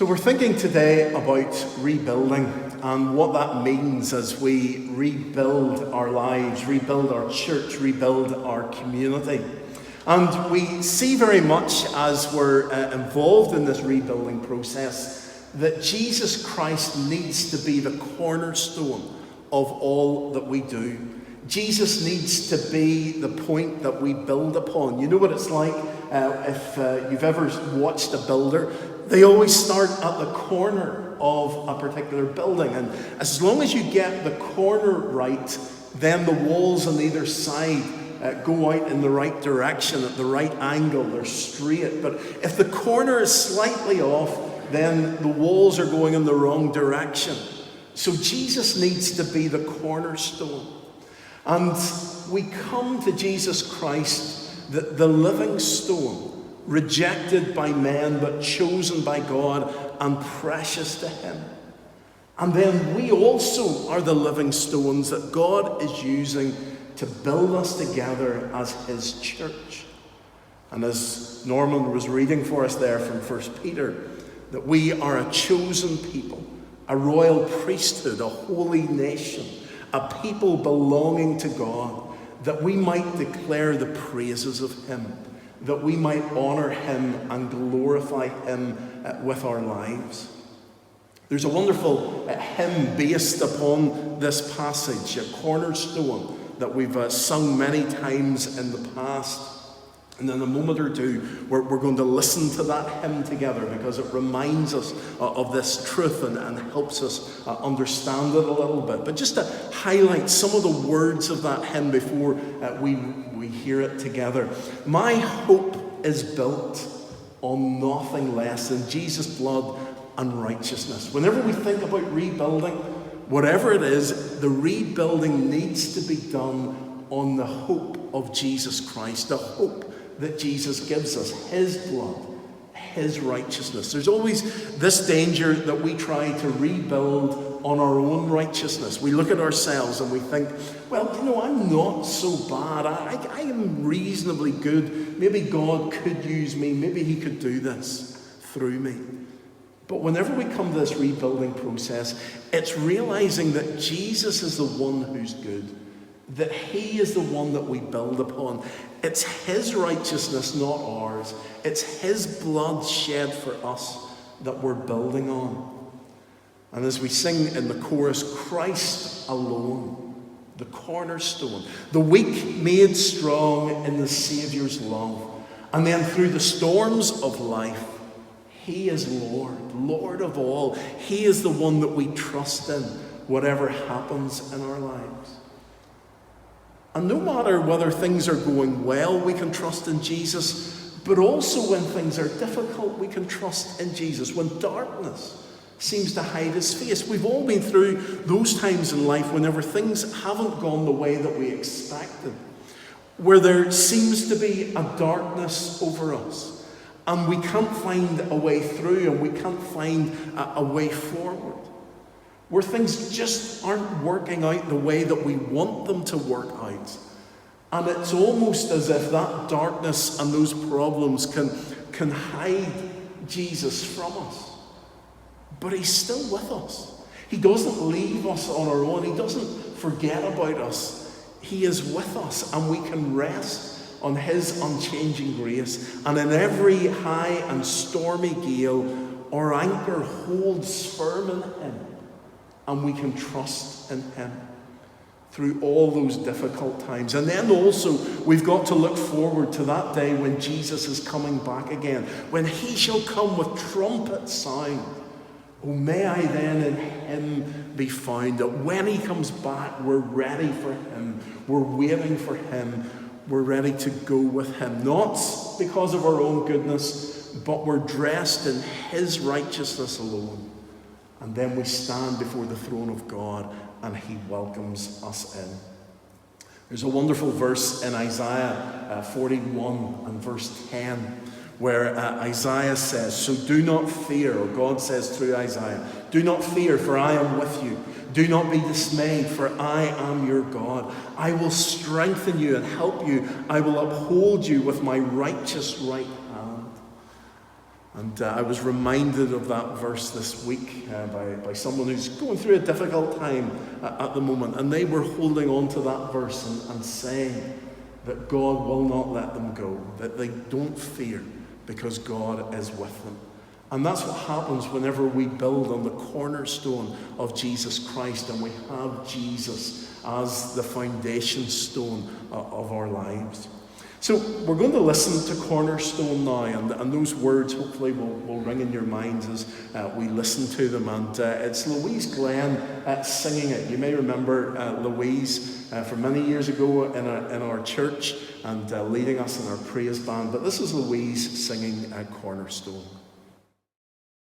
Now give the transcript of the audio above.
So we're thinking today about rebuilding and what that means as we rebuild our lives, rebuild our church, rebuild our community. And we see very much as we're involved in this rebuilding process that Jesus Christ needs to be the cornerstone of all that we do. Jesus needs to be the point that we build upon. You know what it's like if you've ever watched a builder? They always start at the corner of a particular building. And as long as you get the corner right, then the walls on either side go out in the right direction, at the right angle, they're straight. But if the corner is slightly off, then the walls are going in the wrong direction. So Jesus needs to be the cornerstone. And we come to Jesus Christ, the living stone, rejected by men but chosen by God and precious to Him. And then we also are the living stones that God is using to build us together as His church. And as Norman was reading for us there from 1 Peter, that we are a chosen people, a royal priesthood, a holy nation, a people belonging to God, that we might declare the praises of Him, that we might honor Him and glorify Him with our lives. There's a wonderful hymn based upon this passage, a cornerstone, that we've sung many times in the past. And in a moment or two, we're going to listen to that hymn together because it reminds us of this truth and helps us understand it a little bit. But just to highlight some of the words of that hymn before we hear it together. My hope is built on nothing less than Jesus' blood and righteousness. Whenever we think about rebuilding, whatever it is, the rebuilding needs to be done on the hope of Jesus Christ, the hope that Jesus gives us, His blood, His righteousness. There's always this danger that we try to rebuild on our own righteousness. We look at ourselves and we think, well, I'm not so bad. I am reasonably good. Maybe God could use me. Maybe He could do this through me. But whenever we come to this rebuilding process, it's realizing that Jesus is the one who's good, that He is the one that we build upon. It's His righteousness, not ours. It's His blood shed for us that we're building on. And as we sing in the chorus, Christ alone, the cornerstone, the weak made strong in the Saviour's love. And then through the storms of life, He is Lord, Lord of all. He is the one that we trust in, whatever happens in our lives. And no matter whether things are going well, we can trust in Jesus, but also when things are difficult, we can trust in Jesus. When darkness seems to hide His face. We've all been through those times in life whenever things haven't gone the way that we expected, where there seems to be a darkness over us, and we can't find a way through, and we can't find a way forward, where things just aren't working out the way that we want them to work out. And it's almost as if that darkness and those problems can hide Jesus from us. But He's still with us. He doesn't leave us on our own. He doesn't forget about us. He is with us, and we can rest on His unchanging grace. And in every high and stormy gale, our anchor holds firm in Him. And we can trust in Him through all those difficult times. And then also, we've got to look forward to that day when Jesus is coming back again, when He shall come with trumpet sound. Oh, may I then in Him be found, that when He comes back, we're ready for Him. We're waiting for Him. We're ready to go with Him, not because of our own goodness, but we're dressed in His righteousness alone. And then we stand before the throne of God and He welcomes us in. There's a wonderful verse in Isaiah 41 and verse 10 where Isaiah says, so do not fear, or God says through Isaiah, do not fear, for I am with you. Do not be dismayed, for I am your God. I will strengthen you and help you. I will uphold you with my righteous right hand. And I was reminded of that verse this week by someone who's going through a difficult time at the moment. And they were holding on to that verse and saying that God will not let them go, that they don't fear because God is with them. And that's what happens whenever we build on the cornerstone of Jesus Christ and we have Jesus as the foundation stone of our lives. So we're going to listen to Cornerstone now, and those words hopefully will ring in your minds as we listen to them. And it's Louise Glenn singing it. You may remember Louise from many years ago in our church and leading us in our praise band. But this is Louise singing Cornerstone.